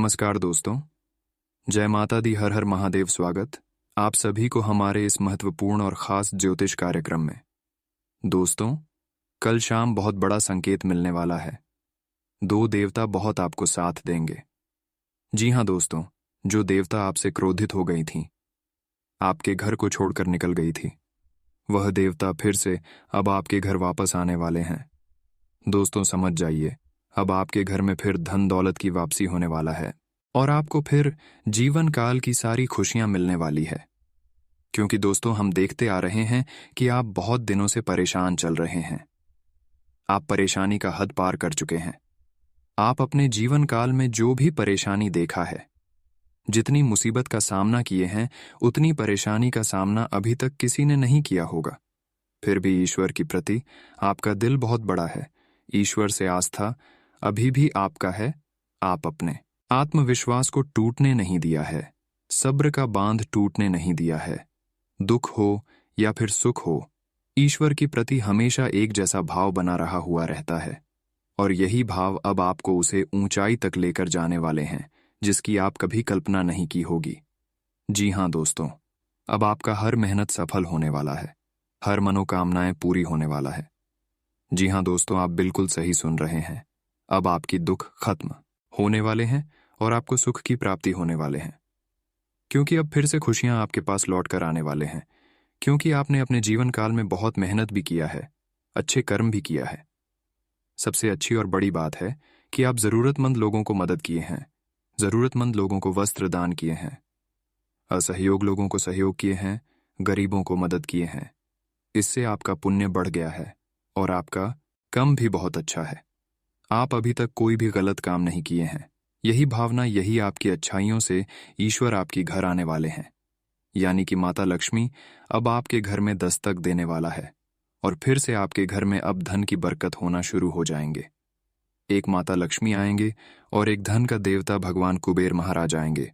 नमस्कार दोस्तों, जय माता दी, हर हर महादेव। स्वागत आप सभी को हमारे इस महत्वपूर्ण और खास ज्योतिष कार्यक्रम में। दोस्तों, कल शाम बहुत बड़ा संकेत मिलने वाला है। दो देवता बहुत आपको साथ देंगे। जी हाँ दोस्तों, जो देवता आपसे क्रोधित हो गई थी, आपके घर को छोड़कर निकल गई थी, वह देवता फिर से अब आपके घर वापस आने वाले हैं। दोस्तों समझ जाइए, अब आपके घर में फिर धन दौलत की वापसी होने वाला है और आपको फिर जीवन काल की सारी खुशियां मिलने वाली है। क्योंकि दोस्तों, हम देखते आ रहे हैं कि आप बहुत दिनों से परेशान चल रहे हैं। आप परेशानी का हद पार कर चुके हैं। आप अपने जीवन काल में जो भी परेशानी देखा है, जितनी मुसीबत का सामना किए हैं, उतनी परेशानी का सामना अभी तक किसी ने नहीं किया होगा। फिर भी ईश्वर के प्रति आपका दिल बहुत बड़ा है। ईश्वर से आस्था अभी भी आपका है। आप अपने आत्मविश्वास को टूटने नहीं दिया है, सब्र का बांध टूटने नहीं दिया है। दुख हो या फिर सुख हो, ईश्वर के प्रति हमेशा एक जैसा भाव बना रहा हुआ रहता है और यही भाव अब आपको उसे ऊंचाई तक लेकर जाने वाले हैं जिसकी आप कभी कल्पना नहीं की होगी। जी हाँ दोस्तों, अब आपका हर मेहनत सफल होने वाला है, हर मनोकामनाएं पूरी होने वाला है। जी हाँ दोस्तों, आप बिल्कुल सही सुन रहे हैं। अब आपकी दुख खत्म होने वाले हैं और आपको सुख की प्राप्ति होने वाले हैं। क्योंकि अब फिर से खुशियां आपके पास लौट कर आने वाले हैं। क्योंकि आपने अपने जीवन काल में बहुत मेहनत भी किया है, अच्छे कर्म भी किया है। सबसे अच्छी और बड़ी बात है कि आप जरूरतमंद लोगों को मदद किए हैं, जरूरतमंद लोगों को वस्त्र दान किए हैं, असहयोग लोगों को सहयोग किए हैं, गरीबों को मदद किए हैं। इससे आपका पुण्य बढ़ गया है और आपका कर्म भी बहुत अच्छा है। आप अभी तक कोई भी गलत काम नहीं किए हैं। यही भावना, यही आपकी अच्छाइयों से ईश्वर आपके घर आने वाले हैं। यानी कि माता लक्ष्मी अब आपके घर में दस्तक देने वाला है और फिर से आपके घर में अब धन की बरकत होना शुरू हो जाएंगे। एक माता लक्ष्मी आएंगे और एक धन का देवता भगवान कुबेर महाराज आएंगे।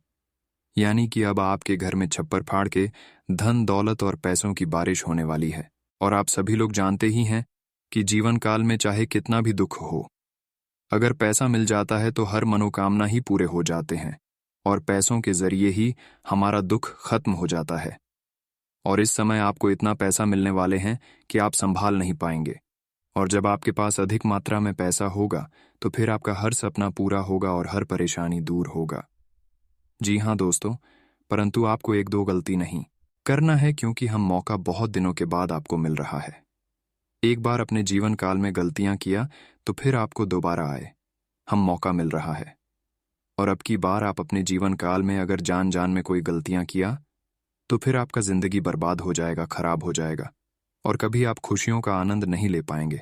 यानी कि अब आपके घर में छप्पर फाड़ के धन दौलत और पैसों की बारिश होने वाली है। और आप सभी लोग जानते ही हैं कि जीवन काल में चाहे कितना भी दुख हो, अगर पैसा मिल जाता है तो हर मनोकामना ही पूरे हो जाते हैं और पैसों के जरिए ही हमारा दुख खत्म हो जाता है। और इस समय आपको इतना पैसा मिलने वाले हैं कि आप संभाल नहीं पाएंगे। और जब आपके पास अधिक मात्रा में पैसा होगा तो फिर आपका हर सपना पूरा होगा और हर परेशानी दूर होगा। जी हाँ दोस्तों, परंतु आपको एक दो गलती नहीं करना है, क्योंकि हम मौका बहुत दिनों के बाद आपको मिल रहा है। एक बार अपने जीवन काल में गलतियां किया तो फिर आपको दोबारा आए, हम मौका मिल रहा है। और अब की बार आप अपने जीवन काल में अगर जान जान में कोई गलतियां किया तो फिर आपका जिंदगी बर्बाद हो जाएगा, खराब हो जाएगा और कभी आप खुशियों का आनंद नहीं ले पाएंगे।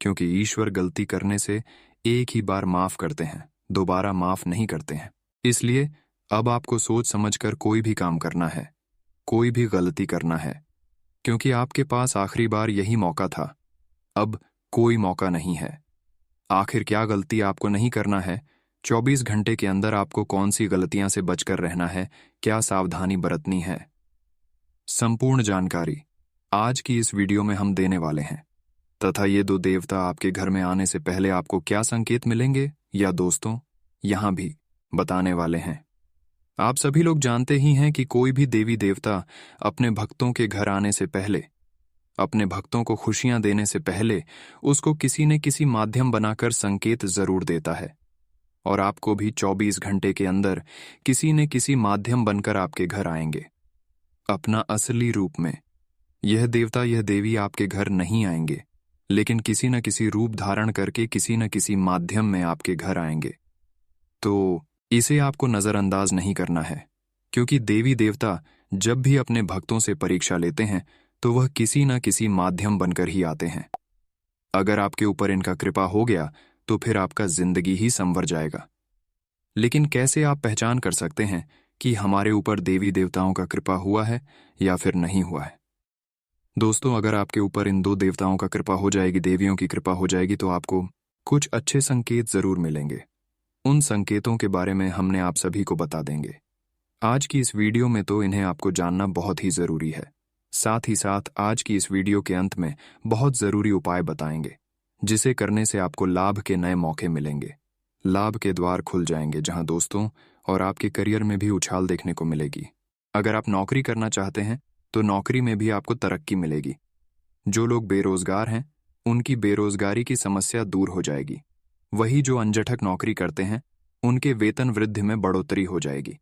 क्योंकि ईश्वर गलती करने से एक ही बार माफ करते हैं, दोबारा माफ नहीं करते हैं। इसलिए अब आपको सोच समझकर कोई भी काम करना है, कोई भी गलती करना है, क्योंकि आपके पास आखिरी बार यही मौका था। अब कोई मौका नहीं है। आखिर क्या गलती आपको नहीं करना है? 24 घंटे के अंदर आपको कौन सी गलतियां से बचकर रहना है, क्या सावधानी बरतनी है, संपूर्ण जानकारी आज की इस वीडियो में हम देने वाले हैं। तथा ये दो देवता आपके घर में आने से पहले आपको क्या संकेत मिलेंगे, या दोस्तों यहां भी बताने वाले हैं। आप सभी लोग जानते ही हैं कि कोई भी देवी देवता अपने भक्तों के घर आने से पहले, अपने भक्तों को खुशियां देने से पहले उसको किसी न किसी माध्यम बनाकर संकेत जरूर देता है। और आपको भी 24 घंटे के अंदर किसी न किसी माध्यम बनकर आपके घर आएंगे, अपना असली रूप में। यह देवता, यह देवी आपके घर नहीं आएंगे, लेकिन किसी न किसी रूप धारण करके किसी न किसी माध्यम में आपके घर आएंगे। तो इसे आपको नजरअंदाज नहीं करना है, क्योंकि देवी देवता जब भी अपने भक्तों से परीक्षा लेते हैं तो वह किसी न किसी माध्यम बनकर ही आते हैं। अगर आपके ऊपर इनका कृपा हो गया तो फिर आपका जिंदगी ही संवर जाएगा। लेकिन कैसे आप पहचान कर सकते हैं कि हमारे ऊपर देवी देवताओं का कृपा हुआ है या फिर नहीं हुआ है? दोस्तों, अगर आपके ऊपर इन दो देवताओं का कृपा हो जाएगी, देवियों की कृपा हो जाएगी, तो आपको कुछ अच्छे संकेत जरूर मिलेंगे। उन संकेतों के बारे में हमने आप सभी को बता देंगे आज की इस वीडियो में, तो इन्हें आपको जानना बहुत ही जरूरी है। साथ ही साथ आज की इस वीडियो के अंत में बहुत जरूरी उपाय बताएंगे, जिसे करने से आपको लाभ के नए मौके मिलेंगे। लाभ के द्वार खुल जाएंगे, जहां दोस्तों और आपके करियर में भी उछाल देखने को मिलेगी। अगर आप नौकरी करना चाहते हैं तो नौकरी में भी आपको तरक्की मिलेगी। जो लोग बेरोजगार हैं उनकी बेरोजगारी की समस्या दूर हो जाएगी। वही जो अनजठक नौकरी करते हैं उनके वेतन वृद्धि में बढ़ोतरी हो जाएगी।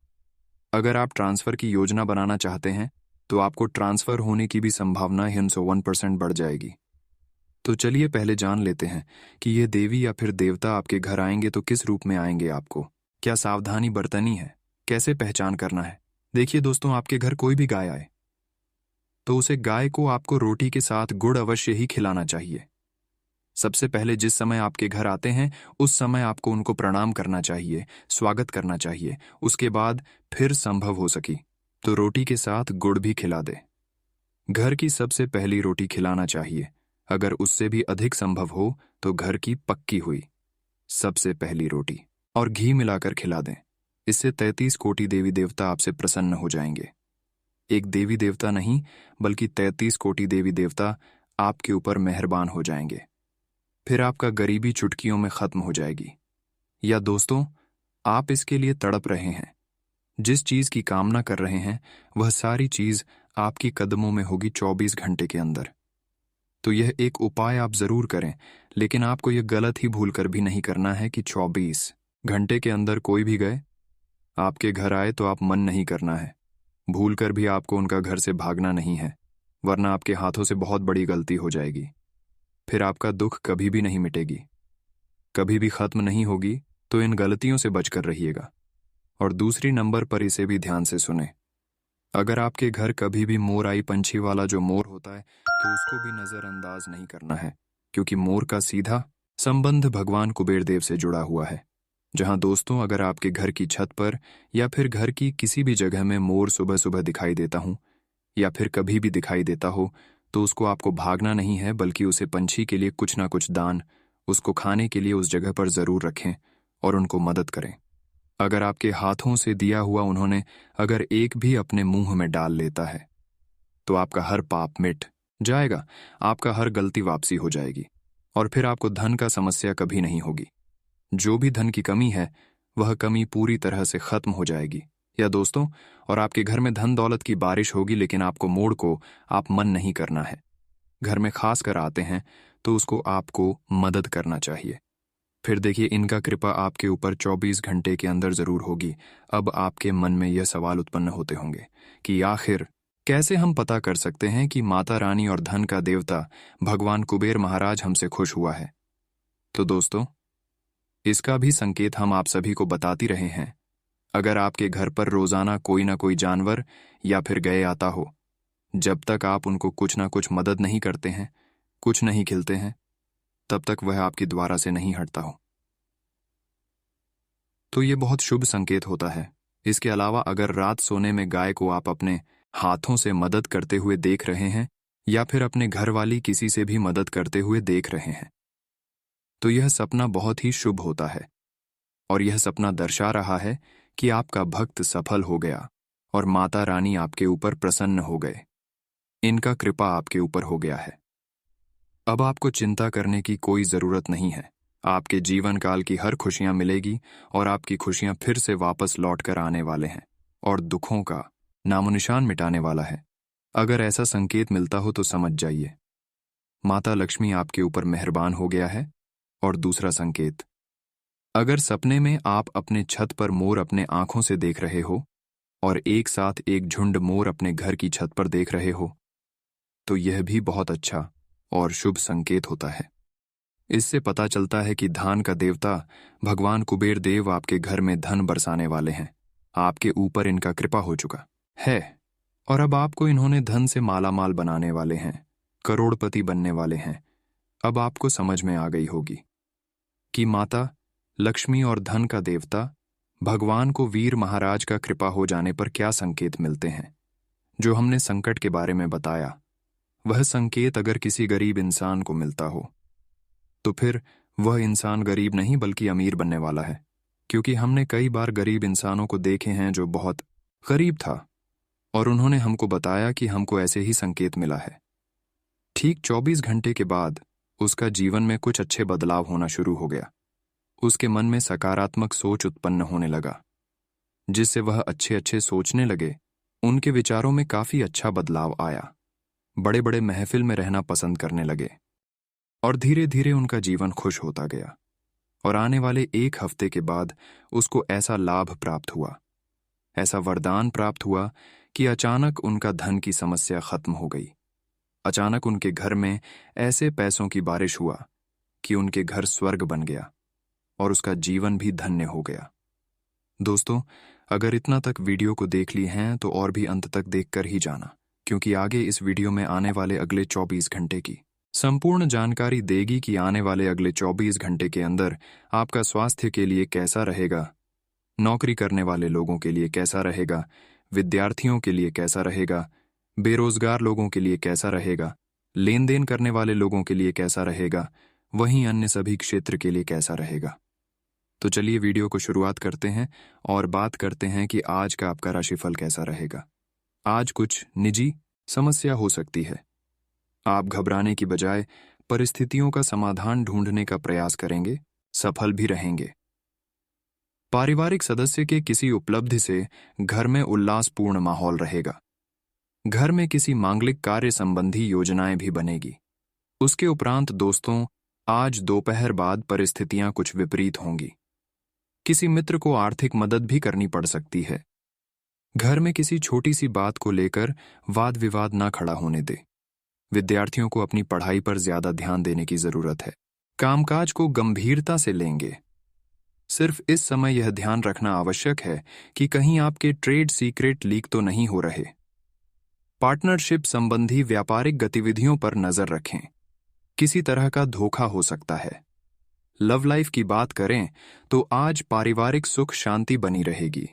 अगर आप ट्रांसफर की योजना बनाना चाहते हैं तो आपको ट्रांसफर होने की भी संभावना 101% बढ़ जाएगी। तो चलिए पहले जान लेते हैं कि ये देवी या फिर देवता आपके घर आएंगे तो किस रूप में आएंगे, आपको क्या सावधानी बरतनी है, कैसे पहचान करना है। देखिए दोस्तों, आपके घर कोई भी गाय आए तो उसे गाय को आपको रोटी के साथ गुड़ अवश्य ही खिलाना चाहिए। सबसे पहले जिस समय आपके घर आते हैं उस समय आपको उनको प्रणाम करना चाहिए, स्वागत करना चाहिए। उसके बाद फिर संभव हो सकी तो रोटी के साथ गुड़ भी खिला दे। घर की सबसे पहली रोटी खिलाना चाहिए। अगर उससे भी अधिक संभव हो तो घर की पक्की हुई सबसे पहली रोटी और घी मिलाकर खिला दें। इससे 33 कोटि देवी देवता आपसे प्रसन्न हो जाएंगे। एक देवी देवता नहीं बल्कि 33 कोटि देवी देवता आपके ऊपर मेहरबान हो जाएंगे। फिर आपका गरीबी चुटकियों में खत्म हो जाएगी। या दोस्तों, आप इसके लिए तड़प रहे हैं, जिस चीज की कामना कर रहे हैं वह सारी चीज आपकी कदमों में होगी 24 घंटे के अंदर। तो यह एक उपाय आप जरूर करें, लेकिन आपको यह गलत ही भूलकर भी नहीं करना है कि 24 घंटे के अंदर कोई भी गए आपके घर आए तो आप मन नहीं करना है। भूलकर भी आपको उनका घर से भागना नहीं है, वरना आपके हाथों से बहुत बड़ी गलती हो जाएगी। फिर आपका दुख कभी भी नहीं मिटेगी, कभी भी खत्म नहीं होगी। तो इन गलतियों से बचकर रहिएगा। और दूसरी नंबर पर इसे भी ध्यान से सुने। अगर आपके घर कभी भी मोर आई पंछी वाला जो मोर होता है तो उसको भी नजरअंदाज नहीं करना है, क्योंकि मोर का सीधा संबंध भगवान कुबेर देव से जुड़ा हुआ है। जहां दोस्तों, अगर आपके घर की छत पर या फिर घर की किसी भी जगह में मोर सुबह सुबह दिखाई देता हूं या फिर कभी भी दिखाई देता हो तो उसको आपको भागना नहीं है, बल्कि उसे पंछी के लिए कुछ ना कुछ दान उसको खाने के लिए उस जगह पर जरूर रखें और उनको मदद करें। अगर आपके हाथों से दिया हुआ उन्होंने अगर एक भी अपने मुंह में डाल लेता है तो आपका हर पाप मिट जाएगा, आपका हर गलती वापसी हो जाएगी और फिर आपको धन का समस्या कभी नहीं होगी। जो भी धन की कमी है वह कमी पूरी तरह से खत्म हो जाएगी। या दोस्तों, और आपके घर में धन दौलत की बारिश होगी, लेकिन आपको मोड़ को आप मन नहीं करना है। घर में खास कर आते हैं तो उसको आपको मदद करना चाहिए। फिर देखिए, इनका कृपा आपके ऊपर 24 घंटे के अंदर जरूर होगी। अब आपके मन में यह सवाल उत्पन्न होते होंगे कि आखिर कैसे हम पता कर सकते हैं कि माता रानी और धन का देवता भगवान कुबेर महाराज हमसे खुश हुआ है। तो दोस्तों, इसका भी संकेत हम आप सभी को बताती रहे हैं। अगर आपके घर पर रोजाना कोई ना कोई जानवर या फिर गए आता हो, जब तक आप उनको कुछ ना कुछ मदद नहीं करते हैं, कुछ नहीं खिलते हैं, तब तक वह आपके द्वारा से नहीं हटता हो, तो ये बहुत शुभ संकेत होता है। इसके अलावा अगर रात सोने में गाय को आप अपने हाथों से मदद करते हुए देख रहे हैं या फिर अपने घर वाली किसी से भी मदद करते हुए देख रहे हैं तो यह सपना बहुत ही शुभ होता है और यह सपना दर्शा रहा है कि आपका भक्त सफल हो गया और माता रानी आपके ऊपर प्रसन्न हो गए। इनका कृपा आपके ऊपर हो गया है। अब आपको चिंता करने की कोई जरूरत नहीं है। आपके जीवन काल की हर खुशियां मिलेगी और आपकी खुशियां फिर से वापस लौट कर आने वाले हैं और दुखों का नामोनिशान मिटाने वाला है। अगर ऐसा संकेत मिलता हो तो समझ जाइए, माता लक्ष्मी आपके ऊपर मेहरबान हो गया है। और दूसरा संकेत, अगर सपने में आप अपने छत पर मोर अपने आंखों से देख रहे हो और एक साथ एक झुंड मोर अपने घर की छत पर देख रहे हो तो यह भी बहुत अच्छा और शुभ संकेत होता है। इससे पता चलता है कि धन का देवता भगवान कुबेर देव आपके घर में धन बरसाने वाले हैं। आपके ऊपर इनका कृपा हो चुका है और अब आपको इन्होंने धन से मालामाल बनाने वाले हैं, करोड़पति बनने वाले हैं। अब आपको समझ में आ गई होगी कि माता लक्ष्मी और धन का देवता भगवान को वीर महाराज का कृपा हो जाने पर क्या संकेत मिलते हैं। जो हमने संकट के बारे में बताया, वह संकेत अगर किसी गरीब इंसान को मिलता हो तो फिर वह इंसान गरीब नहीं बल्कि अमीर बनने वाला है, क्योंकि हमने कई बार गरीब इंसानों को देखे हैं जो बहुत गरीब था और उन्होंने हमको बताया कि हमको ऐसे ही संकेत मिला है। ठीक 24 घंटे के बाद उसका जीवन में कुछ अच्छे बदलाव होना शुरू हो गया। उसके मन में सकारात्मक सोच उत्पन्न होने लगा, जिससे वह अच्छे अच्छे सोचने लगे। उनके विचारों में काफी अच्छा बदलाव आया। बड़े बड़े महफिल में रहना पसंद करने लगे और धीरे धीरे उनका जीवन खुश होता गया। और आने वाले 1 हफ्ते के बाद उसको ऐसा लाभ प्राप्त हुआ, ऐसा वरदान प्राप्त हुआ कि अचानक उनका धन की समस्या खत्म हो गई। अचानक उनके घर में ऐसे पैसों की बारिश हुआ कि उनके घर स्वर्ग बन गया और उसका जीवन भी धन्य हो गया। दोस्तों, अगर इतना तक वीडियो को देख ली हैं तो और भी अंत तक देखकर ही जाना, क्योंकि आगे इस वीडियो में आने वाले अगले 24 घंटे की संपूर्ण जानकारी देगी कि आने वाले अगले 24 घंटे के अंदर आपका स्वास्थ्य के लिए कैसा रहेगा, नौकरी करने वाले लोगों के लिए कैसा रहेगा, विद्यार्थियों के लिए कैसा रहेगा, बेरोजगार लोगों के लिए कैसा रहेगा, लेन देन करने वाले लोगों के लिए कैसा रहेगा, वहीं अन्य सभी क्षेत्र के लिए कैसा रहेगा। तो चलिए वीडियो को शुरुआत करते हैं और बात करते हैं कि आज का आपका राशिफल कैसा रहेगा। आज कुछ निजी समस्या हो सकती है। आप घबराने की बजाय परिस्थितियों का समाधान ढूंढने का प्रयास करेंगे, सफल भी रहेंगे। पारिवारिक सदस्य के किसी उपलब्धि से घर में उल्लासपूर्ण माहौल रहेगा। घर में किसी मांगलिक कार्य संबंधी योजनाएं भी बनेगी। उसके उपरांत दोस्तों, आज दोपहर बाद परिस्थितियां कुछ विपरीत होंगी। किसी मित्र को आर्थिक मदद भी करनी पड़ सकती है। घर में किसी छोटी सी बात को लेकर वाद विवाद ना खड़ा होने दे। विद्यार्थियों को अपनी पढ़ाई पर ज्यादा ध्यान देने की जरूरत है। कामकाज को गंभीरता से लेंगे। सिर्फ इस समय यह ध्यान रखना आवश्यक है कि कहीं आपके ट्रेड सीक्रेट लीक तो नहीं हो रहे। पार्टनरशिप संबंधी व्यापारिक गतिविधियों पर नजर रखें। किसी तरह का धोखा हो सकता है। लव लाइफ की बात करें तो आज पारिवारिक सुख शांति बनी रहेगी।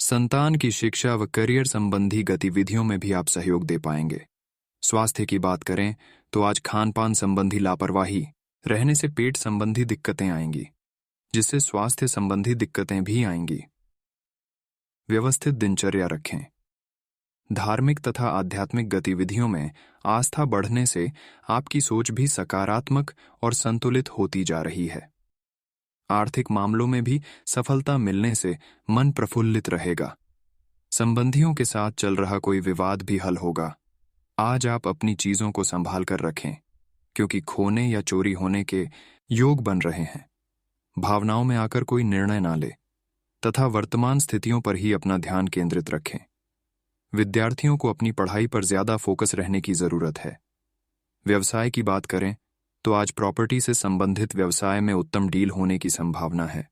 संतान की शिक्षा व करियर संबंधी गतिविधियों में भी आप सहयोग दे पाएंगे। स्वास्थ्य की बात करें तो आज खान पान संबंधी लापरवाही रहने से पेट संबंधी दिक्कतें आएंगी, जिससे स्वास्थ्य संबंधी दिक्कतें भी आएंगी। व्यवस्थित दिनचर्या रखें। धार्मिक तथा आध्यात्मिक गतिविधियों में आस्था बढ़ने से आपकी सोच भी सकारात्मक और संतुलित होती जा रही है। आर्थिक मामलों में भी सफलता मिलने से मन प्रफुल्लित रहेगा। संबंधियों के साथ चल रहा कोई विवाद भी हल होगा। आज आप अपनी चीजों को संभाल कर रखें, क्योंकि खोने या चोरी होने के योग बन रहे हैं। भावनाओं में आकर कोई निर्णय ना ले तथा वर्तमान स्थितियों पर ही अपना ध्यान केंद्रित रखें। विद्यार्थियों को अपनी पढ़ाई पर ज्यादा फोकस रहने की जरूरत है। व्यवसाय की बात करें तो आज प्रॉपर्टी से संबंधित व्यवसाय में उत्तम डील होने की संभावना है।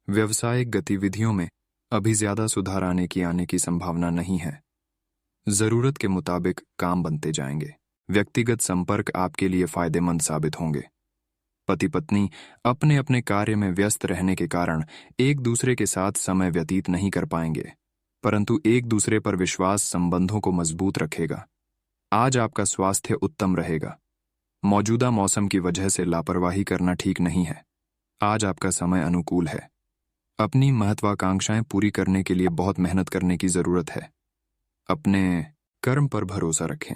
व्यवसायिक गतिविधियों में अभी ज्यादा सुधार आने की संभावना नहीं है। जरूरत के मुताबिक काम बनते जाएंगे। व्यक्तिगत संपर्क आपके लिए फायदेमंद साबित होंगे। पति पत्नी अपने अपने कार्य में व्यस्त रहने के कारण एक दूसरे के साथ समय व्यतीत नहीं कर पाएंगे, परंतु एक दूसरे पर विश्वास संबंधों को मजबूत रखेगा। आज आपका स्वास्थ्य उत्तम रहेगा। मौजूदा मौसम की वजह से लापरवाही करना ठीक नहीं है। आज आपका समय अनुकूल है। अपनी महत्वाकांक्षाएं पूरी करने के लिए बहुत मेहनत करने की जरूरत है। अपने कर्म पर भरोसा रखें।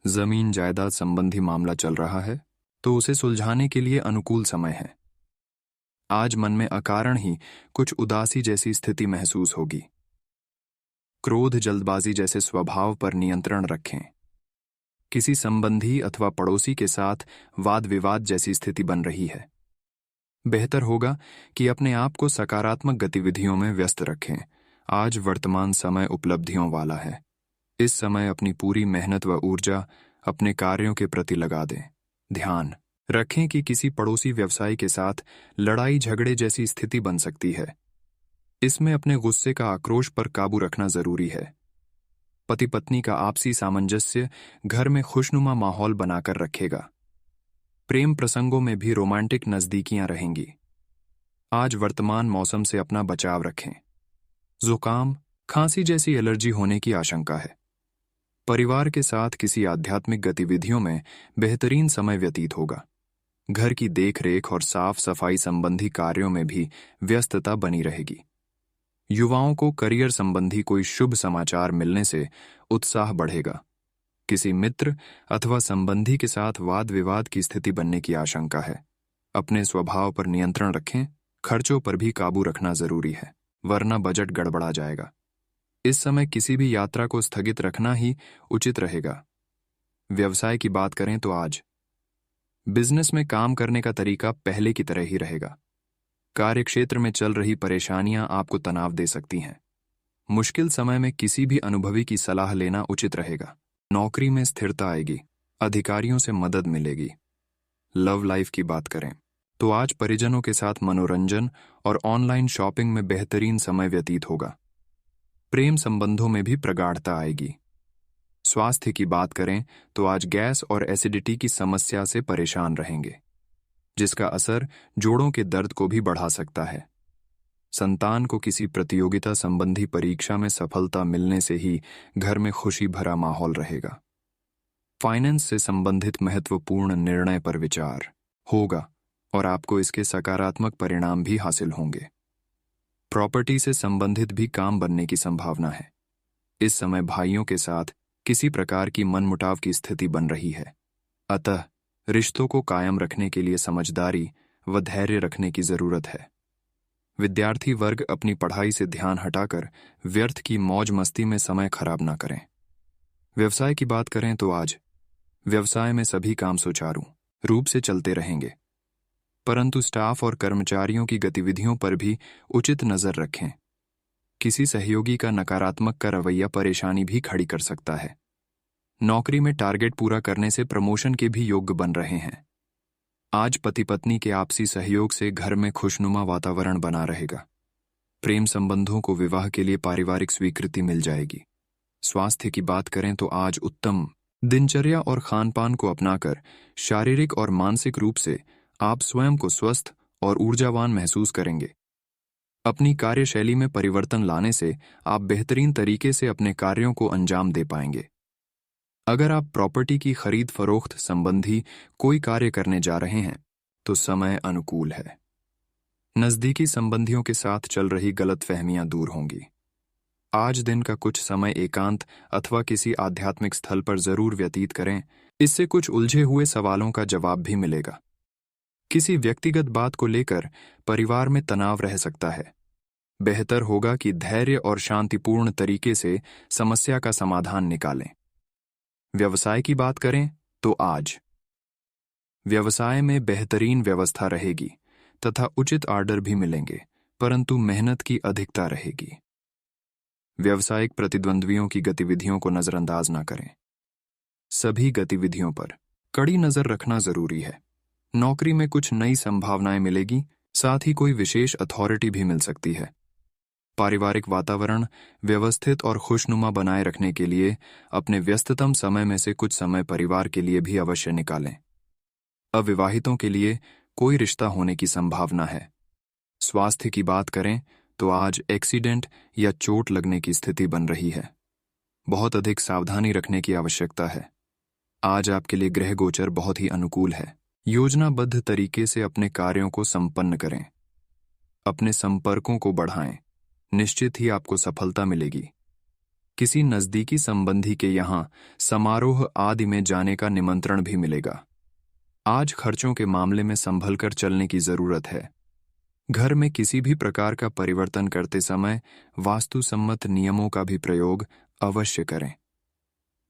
जमीन जायदाद संबंधी मामला चल रहा है तो उसे सुलझाने के लिए अनुकूल समय है। आज मन में अकारण ही कुछ उदासी जैसी स्थिति महसूस होगी। क्रोध जल्दबाजी जैसे स्वभाव पर नियंत्रण रखें। किसी संबंधी अथवा पड़ोसी के साथ वाद विवाद जैसी स्थिति बन रही है। बेहतर होगा कि अपने आप को सकारात्मक गतिविधियों में व्यस्त रखें। आज वर्तमान समय उपलब्धियों वाला है। इस समय अपनी पूरी मेहनत व ऊर्जा अपने कार्यों के प्रति लगा दें। ध्यान रखें कि किसी पड़ोसी व्यवसायी के साथ लड़ाई झगड़े जैसी स्थिति बन सकती है। इसमें अपने गुस्से का आक्रोश पर काबू रखना जरूरी है। पति पत्नी का आपसी सामंजस्य घर में खुशनुमा माहौल बनाकर रखेगा। प्रेम प्रसंगों में भी रोमांटिक नजदीकियां रहेंगी। आज वर्तमान मौसम से अपना बचाव रखें। जुकाम, खांसी जैसी एलर्जी होने की आशंका है। परिवार के साथ किसी आध्यात्मिक गतिविधियों में बेहतरीन समय व्यतीत होगा। घर की देखरेख और साफ सफाई संबंधी कार्यों में भी व्यस्तता बनी रहेगी। युवाओं को करियर संबंधी कोई शुभ समाचार मिलने से उत्साह बढ़ेगा। किसी मित्र अथवा संबंधी के साथ वाद विवाद की स्थिति बनने की आशंका है। अपने स्वभाव पर नियंत्रण रखें, खर्चों पर भी काबू रखना जरूरी है, वरना बजट गड़बड़ा जाएगा। इस समय किसी भी यात्रा को स्थगित रखना ही उचित रहेगा। व्यवसाय की बात करें तो आज बिजनेस में काम करने का तरीका पहले की तरह ही रहेगा। कार्यक्षेत्र में चल रही परेशानियां आपको तनाव दे सकती हैं। मुश्किल समय में किसी भी अनुभवी की सलाह लेना उचित रहेगा। नौकरी में स्थिरता आएगी, अधिकारियों से मदद मिलेगी। लव लाइफ की बात करें तो आज परिजनों के साथ मनोरंजन और ऑनलाइन शॉपिंग में बेहतरीन समय व्यतीत होगा। प्रेम संबंधों में भी प्रगाढ़ता आएगी। स्वास्थ्य की बात करें तो आज गैस और एसिडिटी की समस्या से परेशान रहेंगे, जिसका असर जोड़ों के दर्द को भी बढ़ा सकता है। संतान को किसी प्रतियोगिता संबंधी परीक्षा में सफलता मिलने से ही घर में खुशी भरा माहौल रहेगा। फाइनेंस से संबंधित महत्वपूर्ण निर्णय पर विचार होगा और आपको इसके सकारात्मक परिणाम भी हासिल होंगे। प्रॉपर्टी से संबंधित भी काम बनने की संभावना है। इस समय भाइयों के साथ किसी प्रकार की मनमुटाव की स्थिति बन रही है, अतः रिश्तों को कायम रखने के लिए समझदारी व धैर्य रखने की जरूरत है। विद्यार्थी वर्ग अपनी पढ़ाई से ध्यान हटाकर व्यर्थ की मौज मस्ती में समय खराब ना करें। व्यवसाय की बात करें तो आज व्यवसाय में सभी काम सुचारू रूप से चलते रहेंगे, परंतु स्टाफ और कर्मचारियों की गतिविधियों पर भी उचित नजर रखें। किसी सहयोगी का नकारात्मक का रवैया परेशानी भी खड़ी कर सकता है। नौकरी में टारगेट पूरा करने से प्रमोशन के भी योग्य बन रहे हैं। आज पति पत्नी के आपसी सहयोग से घर में खुशनुमा वातावरण बना रहेगा। प्रेम संबंधों को विवाह के लिए पारिवारिक स्वीकृति मिल जाएगी। स्वास्थ्य की बात करें तो आज उत्तम दिनचर्या और खानपान को अपनाकर शारीरिक और मानसिक रूप से आप स्वयं को स्वस्थ और ऊर्जावान महसूस करेंगे। अपनी कार्यशैली में परिवर्तन लाने से आप बेहतरीन तरीके से अपने कार्यों को अंजाम दे पाएंगे। अगर आप प्रॉपर्टी की खरीद फरोख्त संबंधी कोई कार्य करने जा रहे हैं तो समय अनुकूल है। नजदीकी संबंधियों के साथ चल रही गलतफहमियां दूर होंगी। आज दिन का कुछ समय एकांत अथवा किसी आध्यात्मिक स्थल पर जरूर व्यतीत करें, इससे कुछ उलझे हुए सवालों का जवाब भी मिलेगा। किसी व्यक्तिगत बात को लेकर परिवार में तनाव रह सकता है। बेहतर होगा कि धैर्य और शांतिपूर्ण तरीके से समस्या का समाधान निकालें। व्यवसाय की बात करें तो आज व्यवसाय में बेहतरीन व्यवस्था रहेगी तथा उचित ऑर्डर भी मिलेंगे, परंतु मेहनत की अधिकता रहेगी। व्यावसायिक प्रतिद्वंद्वियों की गतिविधियों को नजरअंदाज न करें। सभी गतिविधियों पर कड़ी नजर रखना जरूरी है। नौकरी में कुछ नई संभावनाएं मिलेगी, साथ ही कोई विशेष अथॉरिटी भी मिल सकती है। पारिवारिक वातावरण व्यवस्थित और खुशनुमा बनाए रखने के लिए अपने व्यस्ततम समय में से कुछ समय परिवार के लिए भी अवश्य निकालें। अविवाहितों के लिए कोई रिश्ता होने की संभावना है। स्वास्थ्य की बात करें तो आज एक्सीडेंट या चोट लगने की स्थिति बन रही है। बहुत अधिक सावधानी रखने की आवश्यकता है। आज आपके लिए ग्रह गोचर बहुत ही अनुकूल है। योजनाबद्ध तरीके से अपने कार्यों को संपन्न करें। अपने संपर्कों को बढ़ाएं, निश्चित ही आपको सफलता मिलेगी। किसी नजदीकी संबंधी के यहां समारोह आदि में जाने का निमंत्रण भी मिलेगा। आज खर्चों के मामले में संभलकर चलने की जरूरत है। घर में किसी भी प्रकार का परिवर्तन करते समय वास्तुसम्मत नियमों का भी प्रयोग अवश्य करें।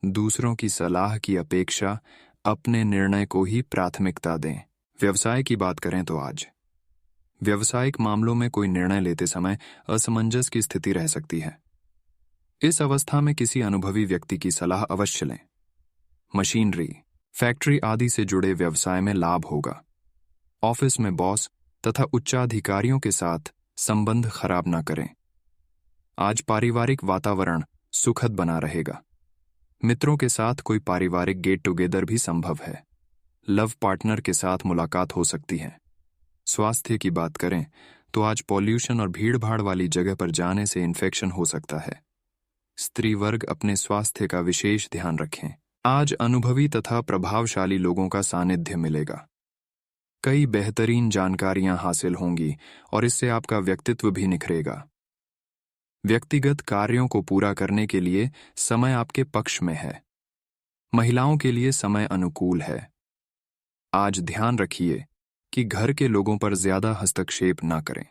दूसरों की सलाह की अपेक्षा अपने निर्णय को ही प्राथमिकता दें। व्यवसाय की बात करें तो आज व्यावसायिक मामलों में कोई निर्णय लेते समय असमंजस की स्थिति रह सकती है। इस अवस्था में किसी अनुभवी व्यक्ति की सलाह अवश्य लें। मशीनरी, फैक्ट्री आदि से जुड़े व्यवसाय में लाभ होगा। ऑफिस में बॉस तथा उच्चाधिकारियों के साथ संबंध खराब न करें। आज पारिवारिक वातावरण सुखद बना रहेगा। मित्रों के साथ कोई पारिवारिक गेट टुगेदर भी संभव है। लव पार्टनर के साथ मुलाकात हो सकती है। स्वास्थ्य की बात करें तो आज पॉल्यूशन और भीड़भाड़ वाली जगह पर जाने से इन्फेक्शन हो सकता है। स्त्री वर्ग अपने स्वास्थ्य का विशेष ध्यान रखें। आज अनुभवी तथा प्रभावशाली लोगों का सानिध्य मिलेगा। कई बेहतरीन जानकारियां हासिल होंगी और इससे आपका व्यक्तित्व भी निखरेगा। व्यक्तिगत कार्यों को पूरा करने के लिए समय आपके पक्ष में है। महिलाओं के लिए समय अनुकूल है। आज ध्यान रखिए, कि घर के लोगों पर ज्यादा हस्तक्षेप ना करें।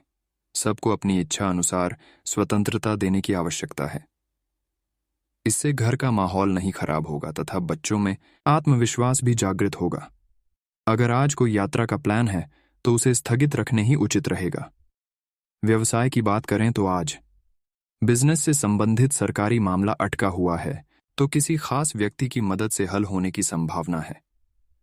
सबको अपनी इच्छा अनुसार स्वतंत्रता देने की आवश्यकता है। इससे घर का माहौल नहीं खराब होगा तथा बच्चों में आत्मविश्वास भी जागृत होगा। अगर आज कोई यात्रा का प्लान है तो उसे स्थगित रखने ही उचित रहेगा। व्यवसाय की बात करें तो आज बिजनेस से संबंधित सरकारी मामला अटका हुआ है तो किसी खास व्यक्ति की मदद से हल होने की संभावना है।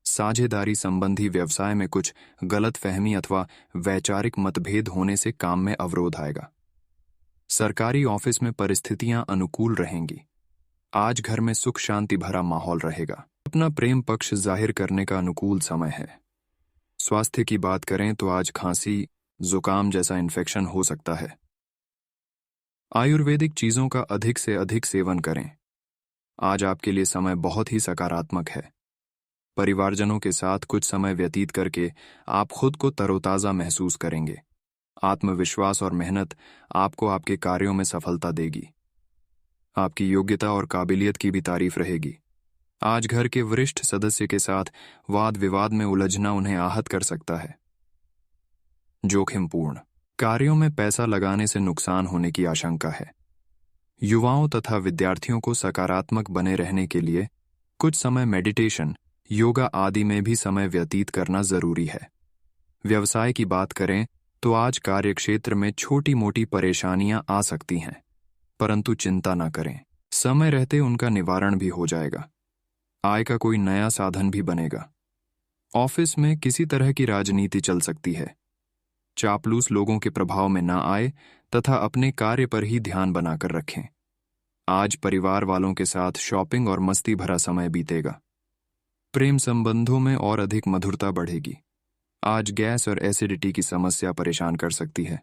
साझेदारी संबंधी व्यवसाय में कुछ गलतफहमी अथवा वैचारिक मतभेद होने से काम में अवरोध आएगा। सरकारी ऑफिस में परिस्थितियां अनुकूल रहेंगी। आज घर में सुख शांति भरा माहौल रहेगा। अपना प्रेम पक्ष जाहिर करने का अनुकूल समय है। स्वास्थ्य की बात करें तो आज खांसी, जुकाम जैसा इन्फेक्शन हो सकता है। आयुर्वेदिक चीजों का अधिक से अधिक सेवन करें। आज आपके लिए समय बहुत ही सकारात्मक है। परिवारजनों के साथ कुछ समय व्यतीत करके आप खुद को तरोताजा महसूस करेंगे। आत्मविश्वास और मेहनत आपको आपके कार्यों में सफलता देगी। आपकी योग्यता और काबिलियत की भी तारीफ रहेगी। आज घर के वरिष्ठ सदस्य के साथ वाद विवाद में उलझना उन्हें आहत कर सकता है। जोखिमपूर्ण कार्यों में पैसा लगाने से नुकसान होने की आशंका है। युवाओं तथा विद्यार्थियों को सकारात्मक बने रहने के लिए कुछ समय मेडिटेशन, योगा आदि में भी समय व्यतीत करना जरूरी है। व्यवसाय की बात करें तो आज कार्यक्षेत्र में छोटी मोटी परेशानियां आ सकती हैं, परंतु चिंता न करें, समय रहते उनका निवारण भी हो जाएगा। आय का कोई नया साधन भी बनेगा। ऑफिस में किसी तरह की राजनीति चल सकती है। चापलूस लोगों के प्रभाव में न आए तथा अपने कार्य पर ही ध्यान बनाकर रखें। आज परिवार वालों के साथ शॉपिंग और मस्ती भरा समय बीतेगा। प्रेम संबंधों में और अधिक मधुरता बढ़ेगी। आज गैस और एसिडिटी की समस्या परेशान कर सकती है।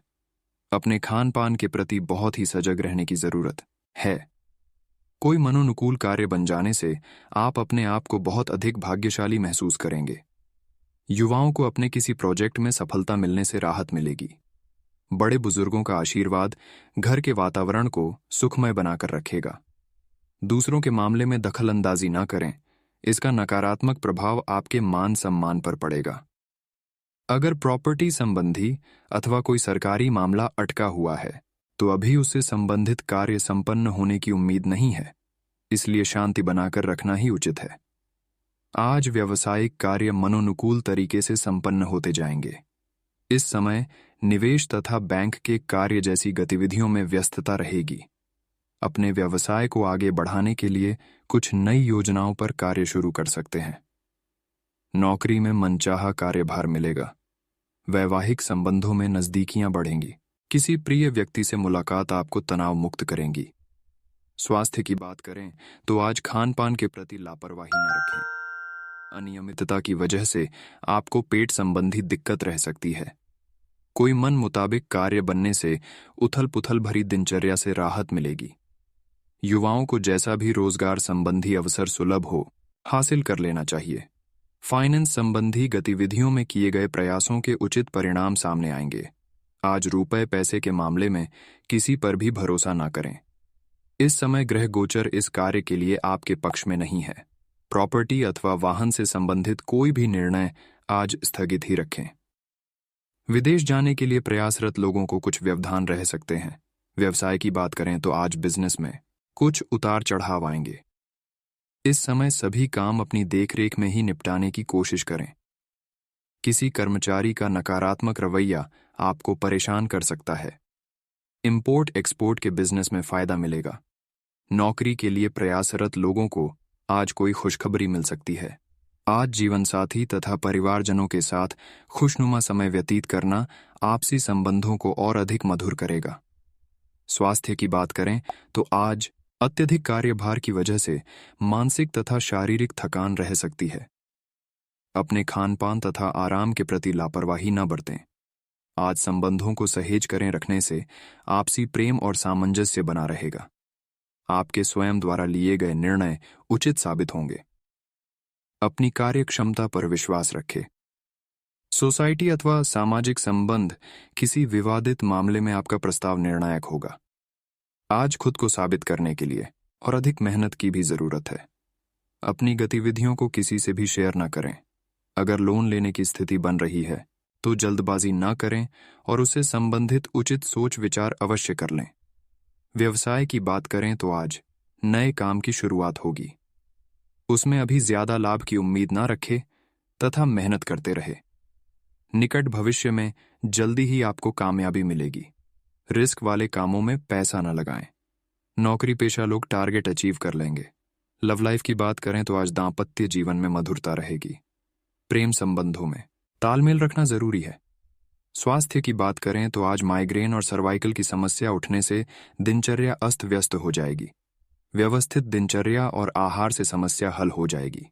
अपने खान पान के प्रति बहुत ही सजग रहने की जरूरत है। कोई मनोनुकूल कार्य बन जाने से आप अपने आप को बहुत अधिक भाग्यशाली महसूस करेंगे। युवाओं को अपने किसी प्रोजेक्ट में सफलता मिलने से राहत मिलेगी। बड़े बुजुर्गों का आशीर्वाद घर के वातावरण को सुखमय बनाकर रखेगा। दूसरों के मामले में दखल अंदाजी न करें, इसका नकारात्मक प्रभाव आपके मान सम्मान पर पड़ेगा। अगर प्रॉपर्टी संबंधी अथवा कोई सरकारी मामला अटका हुआ है तो अभी उससे संबंधित कार्य संपन्न होने की उम्मीद नहीं है, इसलिए शांति बनाकर रखना ही उचित है। आज व्यावसायिक कार्य मनोनुकूल तरीके से संपन्न होते जाएंगे। इस समय निवेश तथा बैंक के कार्य जैसी गतिविधियों में व्यस्तता रहेगी। अपने व्यवसाय को आगे बढ़ाने के लिए कुछ नई योजनाओं पर कार्य शुरू कर सकते हैं। नौकरी में मनचाहा कार्यभार मिलेगा। वैवाहिक संबंधों में नजदीकियां बढ़ेंगी। किसी प्रिय व्यक्ति से मुलाकात आपको तनाव मुक्त करेंगी। स्वास्थ्य की बात करें तो आज खान पान के प्रति लापरवाही न रखें। अनियमितता की वजह से आपको पेट संबंधी दिक्कत रह सकती है। कोई मन मुताबिक कार्य बनने से उथल पुथल भरी दिनचर्या से राहत मिलेगी। युवाओं को जैसा भी रोजगार संबंधी अवसर सुलभ हो, हासिल कर लेना चाहिए। फाइनेंस संबंधी गतिविधियों में किए गए प्रयासों के उचित परिणाम सामने आएंगे। आज रुपए पैसे के मामले में किसी पर भी भरोसा ना करें। इस समय ग्रह गोचर इस कार्य के लिए आपके पक्ष में नहीं है। प्रॉपर्टी अथवा वाहन से संबंधित कोई भी निर्णय आज स्थगित ही रखें। विदेश जाने के लिए प्रयासरत लोगों को कुछ व्यवधान रह सकते हैं। व्यवसाय की बात करें तो आज बिजनेस में कुछ उतार चढ़ाव आएंगे। इस समय सभी काम अपनी देखरेख में ही निपटाने की कोशिश करें। किसी कर्मचारी का नकारात्मक रवैया आपको परेशान कर सकता है। इंपोर्ट एक्सपोर्ट के बिजनेस में फायदा मिलेगा। नौकरी के लिए प्रयासरत लोगों को आज कोई खुशखबरी मिल सकती है। आज जीवन साथी तथा परिवारजनों के साथ खुशनुमा समय व्यतीत करना आपसी संबंधों को और अधिक मधुर करेगा। स्वास्थ्य की बात करें तो आज अत्यधिक कार्यभार की वजह से मानसिक तथा शारीरिक थकान रह सकती है। अपने खानपान तथा आराम के प्रति लापरवाही न बरतें। आज संबंधों को सहेज करें रखने से आपसी प्रेम और सामंजस्य बना रहेगा। आपके स्वयं द्वारा लिए गए निर्णय उचित साबित होंगे। अपनी कार्य क्षमता पर विश्वास रखें। सोसाइटी अथवा सामाजिक संबंध किसी विवादित मामले में आपका प्रस्ताव निर्णायक होगा। आज खुद को साबित करने के लिए और अधिक मेहनत की भी जरूरत है। अपनी गतिविधियों को किसी से भी शेयर न करें। अगर लोन लेने की स्थिति बन रही है तो जल्दबाजी न करें और उसे संबंधित उचित सोच विचार अवश्य कर लें। व्यवसाय की बात करें तो आज नए काम की शुरुआत होगी। उसमें अभी ज्यादा लाभ की उम्मीद ना रखें तथा मेहनत करते रहे। निकट भविष्य में जल्दी ही आपको कामयाबी मिलेगी। रिस्क वाले कामों में पैसा न लगाएं। नौकरी पेशा लोग टारगेट अचीव कर लेंगे। लव लाइफ की बात करें तो आज दांपत्य जीवन में मधुरता रहेगी। प्रेम संबंधों में तालमेल रखना जरूरी है। स्वास्थ्य की बात करें तो आज माइग्रेन और सर्वाइकल की समस्या उठने से दिनचर्या अस्त व्यस्त हो जाएगी। व्यवस्थित दिनचर्या और आहार से समस्या हल हो जाएगी।